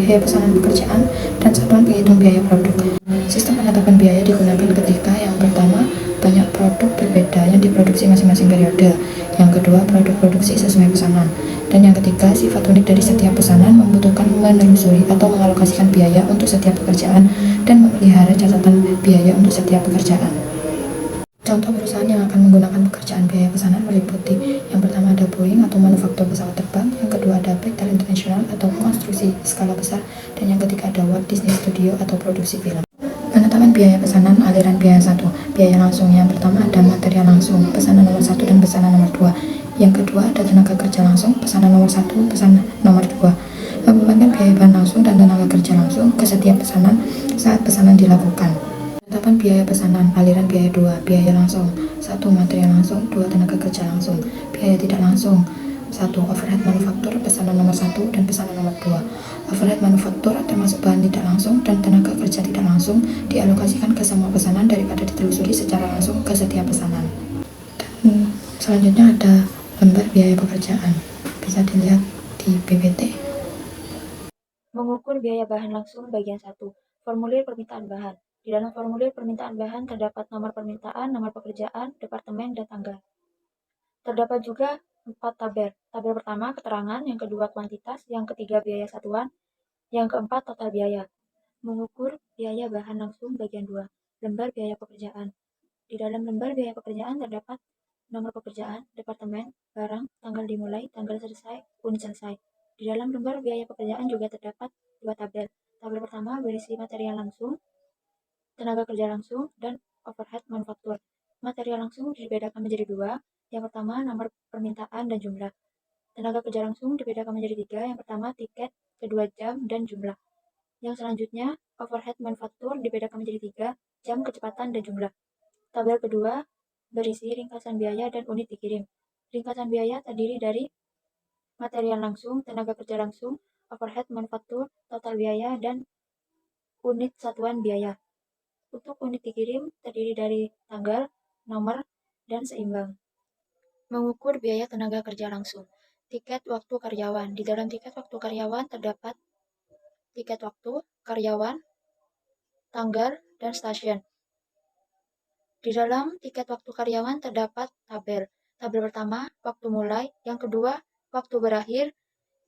biaya pesanan pekerjaan dan satuan penghitung biaya produk. Sistem penetapan biaya digunakan ketika yang pertama, banyak produk berbeda yang diproduksi masing-masing periode, yang kedua, produk produksi sesuai pesanan, dan yang ketiga, sifat unik dari setiap pesanan membutuhkan menelusuri atau mengalokasikan biaya untuk setiap pekerjaan dan memelihara catatan biaya untuk setiap pekerjaan. Contoh perusahaan yang akan menggunakan pekerjaan biaya pesanan meliputi yang pertama ada Boeing atau manufaktur pesawat terbang, yang kedua ada Bechtel International atau konstruksi skala besar, dan yang ketiga ada Walt Disney Studio atau produksi film. Penetapan biaya pesanan aliran biaya 1. Biaya langsung. Yang pertama ada material langsung, pesanan nomor 1 dan pesanan nomor 2. Yang kedua ada tenaga kerja langsung, pesanan nomor 1, pesanan nomor 2. Membebankan biaya bahan langsung dan tenaga kerja langsung ke setiap pesanan saat pesanan dilakukan. Penetapan biaya pesanan aliran biaya 2. Biaya langsung. 1. Material langsung. 2. Tenaga kerja langsung. Biaya tidak langsung. 1. Overhead manufaktur, pesanan nomor 1 dan pesanan nomor 2. Overhead manufaktur termasuk bahan tidak langsung dan tenaga kerja tidak langsung dialokasikan ke semua pesanan daripada ditelusuri secara langsung ke setiap pesanan. Dan selanjutnya ada lembar biaya pekerjaan. Bisa dilihat di PPT. Mengukur biaya bahan langsung bagian 1. Formulir permintaan bahan. Di dalam formulir permintaan bahan terdapat nomor permintaan, nomor pekerjaan, departemen, dan tanggal. Terdapat juga 4 tabel. Tabel pertama keterangan, yang kedua kuantitas, yang ketiga biaya satuan, yang keempat total biaya. Mengukur biaya bahan langsung bagian 2. Lembar biaya pekerjaan. Di dalam lembar biaya pekerjaan terdapat nomor pekerjaan, departemen, barang, tanggal dimulai, tanggal selesai, unit selesai. Di dalam lembar biaya pekerjaan juga terdapat 2 tabel. Tabel pertama berisi material langsung, tenaga kerja langsung, dan overhead manufaktur. Material langsung dibedakan menjadi 2. Yang pertama nomor permintaan dan jumlah. Tenaga kerja langsung dibedakan menjadi 3. Yang pertama tiket, kedua jam, dan jumlah. Yang selanjutnya overhead manufaktur dibedakan menjadi 3. Jam, kecepatan, dan jumlah. Tabel kedua berisi ringkasan biaya dan unit dikirim. Ringkasan biaya terdiri dari material langsung, tenaga kerja langsung, overhead manufaktur, total biaya, dan unit satuan biaya. Untuk unit dikirim terdiri dari tanggal, nomor, dan seimbang. Mengukur biaya tenaga kerja langsung. Tiket waktu karyawan. Di dalam tiket waktu karyawan terdapat tiket waktu, karyawan, tanggal, dan stasiun. Di dalam tiket waktu karyawan terdapat tabel. Tabel pertama, waktu mulai. Yang kedua, waktu berakhir.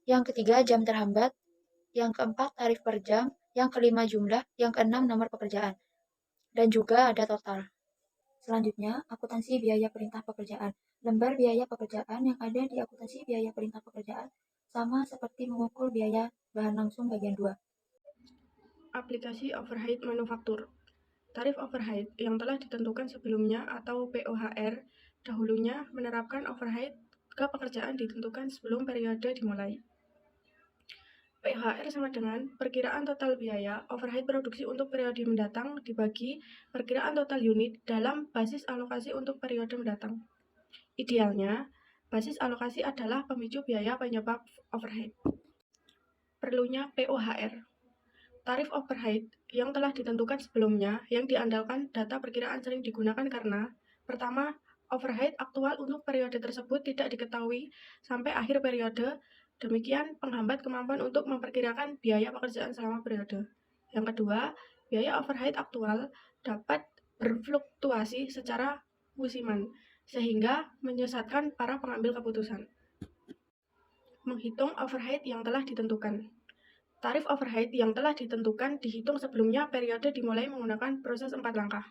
Yang ketiga, jam terhambat. Yang keempat, tarif per jam. Yang kelima, jumlah. Yang keenam, nomor pekerjaan. Dan juga ada total. Selanjutnya, akuntansi biaya perintah pekerjaan. Lembar biaya pekerjaan yang ada di akuntansi biaya perintah pekerjaan sama seperti mengukur biaya bahan langsung bagian 2. Aplikasi overhead manufaktur. Tarif overhead yang telah ditentukan sebelumnya atau POHR dahulunya menerapkan overhead ke pekerjaan ditentukan sebelum periode dimulai. POHR sama dengan perkiraan total biaya overhead produksi untuk periode mendatang dibagi perkiraan total unit dalam basis alokasi untuk periode mendatang. Idealnya, basis alokasi adalah pemicu biaya penyebab overhead. Perlunya POHR. Tarif overhead yang telah ditentukan sebelumnya yang diandalkan data perkiraan sering digunakan karena pertama, overhead aktual untuk periode tersebut tidak diketahui sampai akhir periode. Demikian penghambat kemampuan untuk memperkirakan biaya pekerjaan selama periode. Yang kedua, biaya overhead aktual dapat berfluktuasi secara musiman, sehingga menyesatkan para pengambil keputusan. Menghitung overhead yang telah ditentukan. Tarif overhead yang telah ditentukan dihitung sebelumnya periode dimulai menggunakan proses 4 langkah.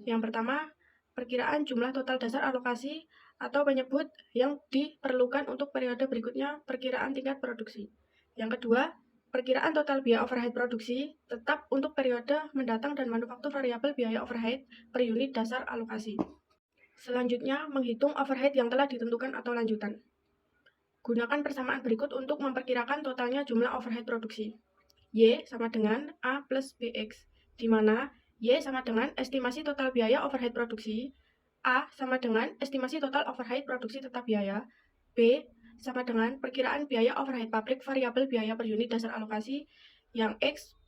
Yang pertama, perkiraan jumlah total dasar alokasi atau penyebut yang diperlukan untuk periode berikutnya perkiraan tingkat produksi. Yang kedua, perkiraan total biaya overhead produksi tetap untuk periode mendatang dan manufaktur variabel biaya overhead per unit dasar alokasi. Selanjutnya, menghitung overhead yang telah ditentukan atau lanjutan. Gunakan persamaan berikut untuk memperkirakan totalnya jumlah overhead produksi. Y sama dengan A plus BX, di mana Y sama dengan estimasi total biaya overhead produksi, A sama dengan estimasi total overhead produksi tetap biaya, B sama dengan perkiraan biaya overhead pabrik variabel biaya per unit dasar alokasi, yang X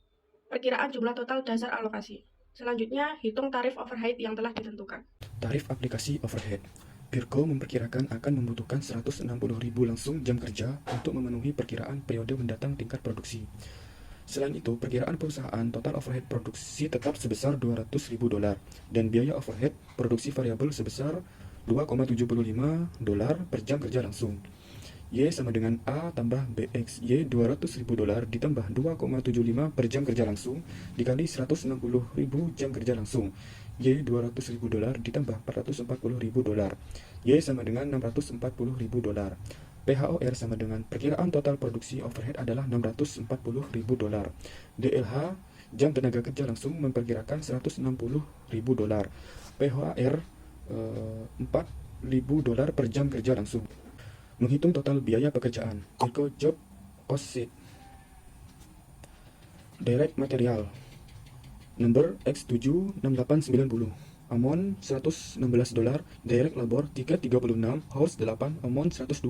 perkiraan jumlah total dasar alokasi. Selanjutnya, hitung tarif overhead yang telah ditentukan. Tarif aplikasi overhead. Virgo memperkirakan akan membutuhkan 160.000 langsung jam kerja untuk memenuhi perkiraan periode mendatang tingkat produksi. Selain itu, perkiraan perusahaan total overhead produksi tetap sebesar $200.000 dan biaya overhead produksi variabel sebesar $2,75 per jam kerja langsung. Y sama dengan A tambah BX. Y $200.000 ditambah 2,75 per jam kerja langsung dikali 160.000 jam kerja langsung. Y $200.000 ditambah $440.000. Y sama dengan $640.000. PHOR sama dengan perkiraan total produksi overhead adalah $640.000. DLH jam tenaga kerja langsung memperkirakan $160.000. PHR $4.000 per jam kerja langsung. Menghitung total biaya pekerjaan. Eco job cost sheet. Direct material. Number X76890. Amount $116. Direct labor tiket 36. Hours 8. Amount $120.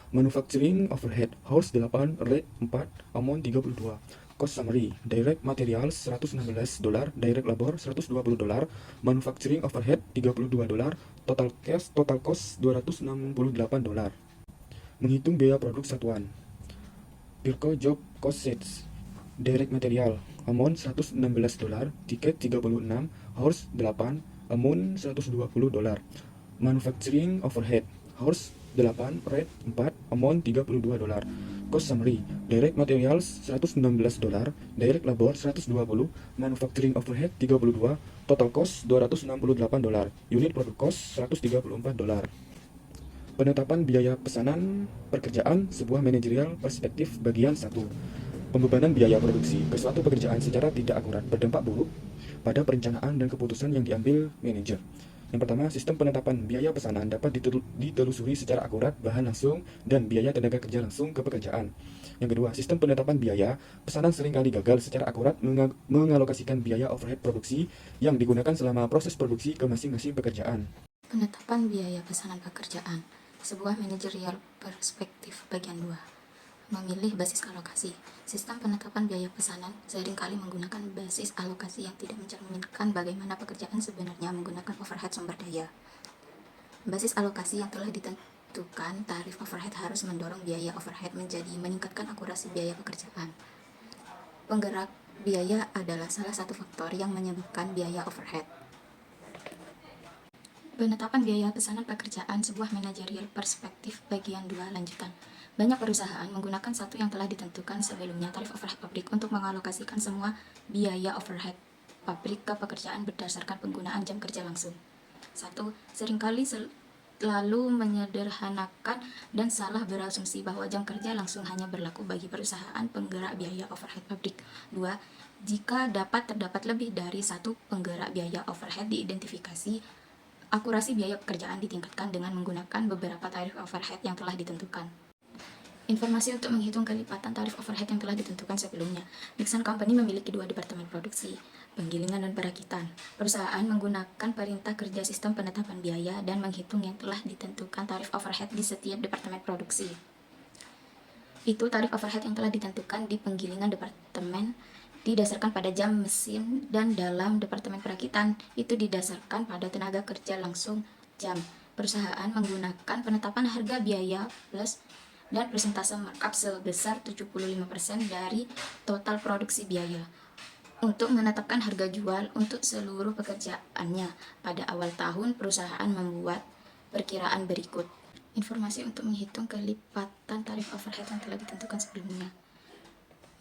Manufacturing overhead. Hours 8. Rate 4. Amount 32. Cost summary. Direct materials $116. Direct labor $120. Manufacturing overhead $32. Total cost $268. Menghitung biaya produk satuan. Pirko job cost sheets. Direct material amount $116. Tiket 36. Hours 8. Amount $120. Manufacturing overhead. Hours 8. Rate 4. Amount $32. Cost summary. Direct materials $116. Direct labor $120. Manufacturing overhead 32. Total cost $268. Unit produk cost $134. Penetapan biaya pesanan pekerjaan sebuah manajerial perspektif bagian 1. Pembebanan biaya produksi ke suatu pekerjaan secara tidak akurat berdampak buruk pada perencanaan dan keputusan yang diambil manajer. Yang pertama, sistem penetapan biaya pesanan dapat ditelusuri secara akurat bahan langsung dan biaya tenaga kerja langsung ke pekerjaan. Yang kedua, sistem penetapan biaya pesanan seringkali gagal secara akurat mengalokasikan biaya overhead produksi yang digunakan selama proses produksi ke masing-masing pekerjaan. Penetapan biaya pesanan pekerjaan. Sebuah manajerial perspektif bagian 2. Memilih basis alokasi. Sistem penetapan biaya pesanan seringkali menggunakan basis alokasi yang tidak mencerminkan bagaimana pekerjaan sebenarnya menggunakan overhead sumber daya. Basis alokasi yang telah ditentukan tarif overhead harus mendorong biaya overhead menjadi meningkatkan akurasi biaya pekerjaan. Penggerak biaya adalah salah satu faktor yang menyebabkan biaya overhead. Penetapan biaya pesanan pekerjaan sebuah manajerial perspektif bagian 2 lanjutan. Banyak perusahaan menggunakan satu yang telah ditentukan sebelumnya tarif overhead pabrik untuk mengalokasikan semua biaya overhead pabrik ke pekerjaan berdasarkan penggunaan jam kerja langsung. 1. Seringkali selalu menyederhanakan dan salah berasumsi bahwa jam kerja langsung hanya berlaku bagi perusahaan penggerak biaya overhead pabrik. 2. Jika terdapat lebih dari satu penggerak biaya overhead diidentifikasi, akurasi biaya pekerjaan ditingkatkan dengan menggunakan beberapa tarif overhead yang telah ditentukan. Informasi untuk menghitung kelipatan tarif overhead yang telah ditentukan sebelumnya. Nixon Company memiliki 2 departemen produksi, penggilingan dan perakitan. Perusahaan menggunakan perintah kerja sistem penetapan biaya dan menghitung yang telah ditentukan tarif overhead di setiap departemen produksi. Itu tarif overhead yang telah ditentukan di penggilingan departemen didasarkan pada jam mesin dan dalam departemen perakitan itu didasarkan pada tenaga kerja langsung jam. Perusahaan menggunakan penetapan harga biaya plus dan persentase markup sebesar 75% dari total produksi biaya untuk menetapkan harga jual untuk seluruh pekerjaannya. Pada awal tahun, perusahaan membuat perkiraan berikut. Informasi untuk menghitung kelipatan tarif overhead yang telah ditentukan sebelumnya.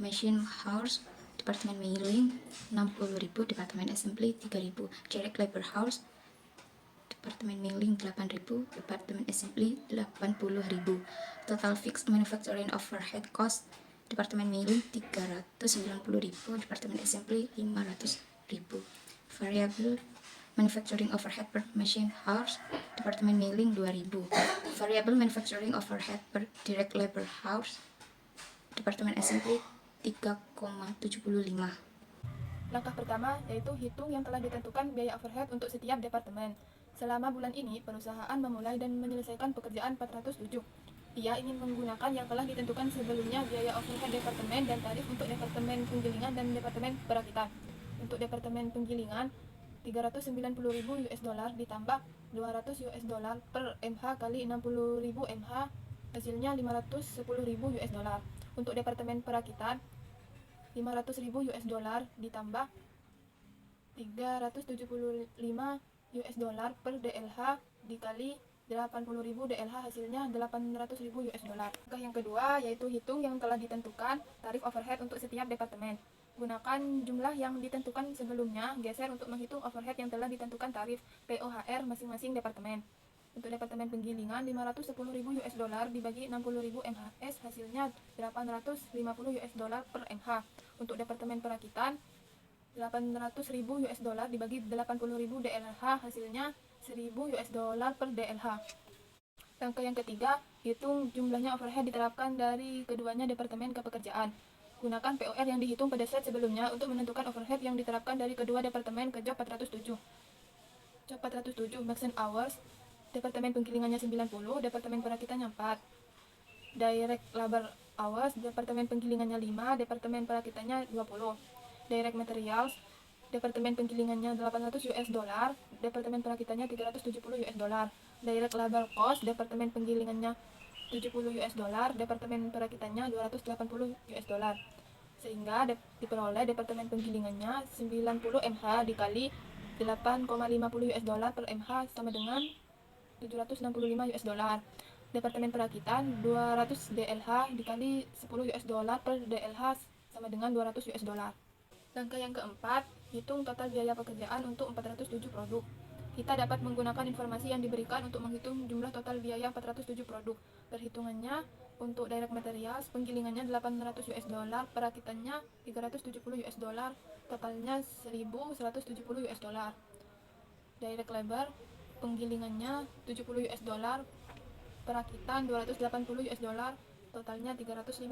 Machine hours, Departemen Milling 60.000, Departemen Assembly 3.000, Direct Labor Hours, Departemen Milling 8.000, Departemen Assembly 80.000. Total Fixed Manufacturing Overhead Cost, Departemen Milling 390.000, Departemen Assembly 500.000. Variable Manufacturing Overhead per Machine Hours, Departemen Milling 2.000. Variable Manufacturing Overhead per Direct Labor Hours, Departemen Assembly 3,75. Langkah pertama yaitu hitung yang telah ditentukan biaya overhead untuk setiap departemen. Selama bulan ini, perusahaan memulai dan menyelesaikan pekerjaan 407. Ia ingin menggunakan yang telah ditentukan sebelumnya biaya overhead departemen dan tarif untuk departemen penggilingan dan departemen perakitan. Untuk departemen penggilingan, $390.000 ditambah $200 per MH kali 60.000 MH, hasilnya $510.000. Untuk departemen perakitan, 500.000 US dollar ditambah 375 US dollar per DLH dikali 80.000 DLH hasilnya 800.000 US dollar. Langkah yang kedua yaitu hitung yang telah ditentukan tarif overhead untuk setiap departemen. Gunakan jumlah yang ditentukan sebelumnya, geser untuk menghitung overhead yang telah ditentukan tarif POHR masing-masing departemen. Untuk departemen penggilingan 510.000 US dollar dibagi 60.000 MHS hasilnya 850 US dollar per MH. Untuk departemen perakitan 800.000 US dollar dibagi 80.000 DLH hasilnya 1.000 US dollar per DLH. Langkah yang ketiga, hitung jumlahnya overhead diterapkan dari keduanya departemen kepekerjaan. Gunakan POR yang dihitung pada slide sebelumnya untuk menentukan overhead yang diterapkan dari kedua departemen ke job 407. Job 407 Maximum Hours, departemen penggilingannya 90, departemen perakitannya 4. Direct Labor Hours, departemen penggilingannya 5, departemen perakitannya 20. Direct Materials, departemen penggilingannya 800 US dollar, departemen perakitannya 370 US dollar. Direct Labor Cost, departemen penggilingannya 70 US dollar, departemen perakitannya 280 US dollar. Sehingga diperoleh departemen penggilingannya 90 MH dikali 8,50 US dollar per MH sama dengan 765 US dollar. Departemen perakitan 200 DLH dikali 10 US dollar per DLH sama dengan 200 US dollar. Langkah yang keempat, hitung total biaya pekerjaan untuk 407 produk. Kita dapat menggunakan informasi yang diberikan untuk menghitung jumlah total biaya 407 produk. Perhitungannya untuk direct materials, penggilingannya 800 US dollar, perakitannya 370 US dollar, totalnya 1.170 US dollar. Direct labor, penggilingannya 70 US dollar, perakitan 280 US dollar, totalnya 350.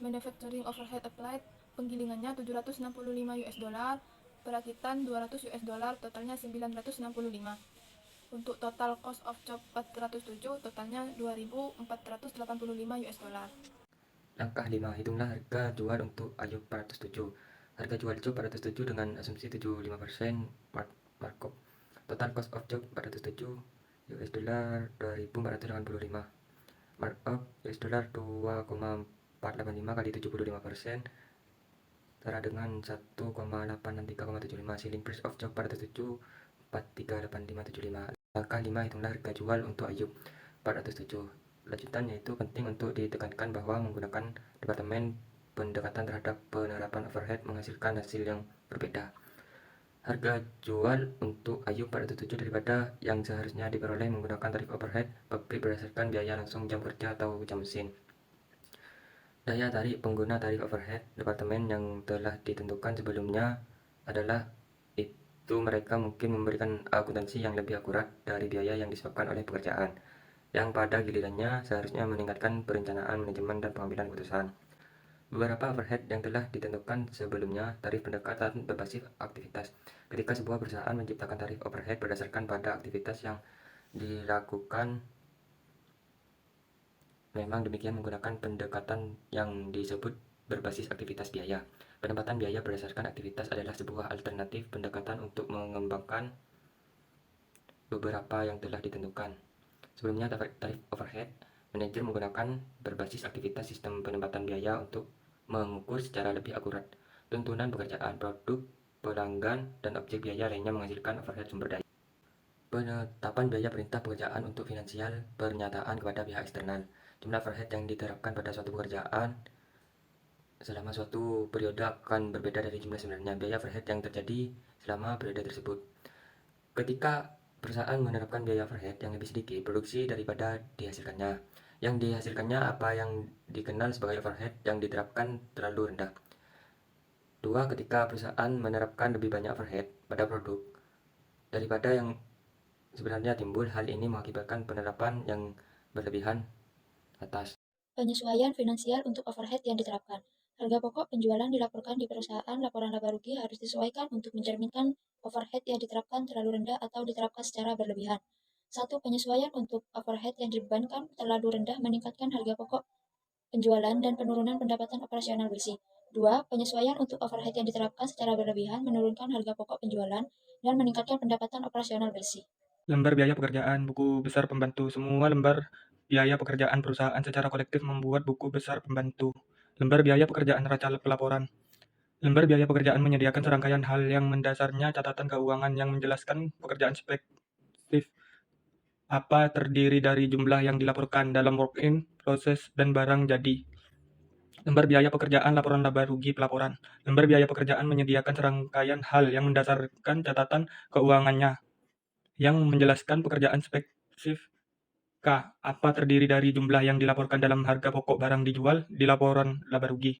Manufacturing overhead applied, penggilingannya 765 US dollar, perakitan 200 US dollar, totalnya 965. Untuk total cost of job 407, totalnya 2.485 US dollar. Langkah 5. Hitunglah harga jual untuk Ayub 407. Harga jual job 407 dengan asumsi 75% markup. Total cost of job 407 US dollar 2.485. Markup US dollar 2,485 kali 75%, setara dengan 1,863,75. Selling price of job 407 438575. Langkah 5. Hitunglah harga jual untuk Ayub 407. Lanjutan yaitu penting untuk ditekankan bahwa menggunakan departemen pendekatan terhadap penerapan overhead menghasilkan hasil yang berbeda. Harga jual untuk Ayub 407 daripada yang seharusnya diperoleh menggunakan tarif overhead pabrik berdasarkan biaya langsung jam kerja atau jam mesin. Daya tarik pengguna tarif overhead departemen yang telah ditentukan sebelumnya adalah itu mereka mungkin memberikan akuntansi yang lebih akurat dari biaya yang disebabkan oleh pekerjaan, yang pada gilirannya seharusnya meningkatkan perencanaan, manajemen, dan pengambilan keputusan. Beberapa overhead yang telah ditentukan sebelumnya, tarif pendekatan berbasis aktivitas. Ketika sebuah perusahaan menciptakan tarif overhead berdasarkan pada aktivitas yang dilakukan, memang demikian menggunakan pendekatan yang disebut berbasis aktivitas biaya. Penempatan biaya berdasarkan aktivitas adalah sebuah alternatif pendekatan untuk mengembangkan beberapa yang telah ditentukan. Sebelumnya tarif overhead manajer menggunakan berbasis aktivitas sistem penempatan biaya untuk mengukur secara lebih akurat tuntunan pekerjaan, produk, pelanggan, dan objek biaya lainnya menghasilkan overhead sumber daya. Penetapan biaya perintah pekerjaan untuk finansial pernyataan kepada pihak eksternal. Jumlah overhead yang diterapkan pada suatu pekerjaan selama suatu periode akan berbeda dari jumlah sebenarnya biaya overhead yang terjadi selama periode tersebut. Ketika perusahaan menerapkan biaya overhead yang lebih sedikit produksi daripada dihasilkannya, yang dihasilkannya apa yang dikenal sebagai overhead yang diterapkan terlalu rendah. 2. Ketika perusahaan menerapkan lebih banyak overhead pada produk daripada yang sebenarnya timbul, hal ini mengakibatkan penerapan yang berlebihan atas. Penyesuaian finansial untuk overhead yang diterapkan. Harga pokok penjualan dilaporkan di perusahaan, laporan laba rugi harus disesuaikan untuk mencerminkan overhead yang diterapkan terlalu rendah atau diterapkan secara berlebihan. 1. Penyesuaian untuk overhead yang dibebankan terlalu rendah meningkatkan harga pokok penjualan dan penurunan pendapatan operasional bersih. 2. Penyesuaian untuk overhead yang diterapkan secara berlebihan menurunkan harga pokok penjualan dan meningkatkan pendapatan operasional bersih. Lembar biaya pekerjaan, buku besar pembantu. Semua lembar biaya pekerjaan perusahaan secara kolektif membuat buku besar pembantu. Lembar biaya pekerjaan neraca pelaporan. Lembar biaya pekerjaan menyediakan serangkaian hal yang mendasarnya catatan keuangan yang menjelaskan pekerjaan spesifik apa terdiri dari jumlah yang dilaporkan dalam work-in, proses, dan barang jadi. Lembar biaya pekerjaan laporan laba rugi pelaporan. Lembar biaya pekerjaan menyediakan serangkaian hal yang mendasarkan catatan keuangannya yang menjelaskan pekerjaan spesifik K. Apa terdiri dari jumlah yang dilaporkan dalam harga pokok barang dijual di laporan laba rugi.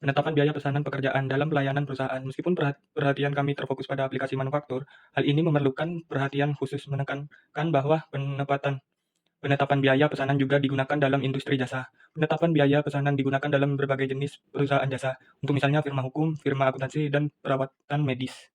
Penetapan biaya pesanan pekerjaan dalam pelayanan perusahaan. Meskipun perhatian kami terfokus pada aplikasi manufaktur, hal ini memerlukan perhatian khusus menekankan bahwa penetapan biaya pesanan juga digunakan dalam industri jasa. Penetapan biaya pesanan digunakan dalam berbagai jenis perusahaan jasa, untuk misalnya firma hukum, firma akuntansi, dan perawatan medis.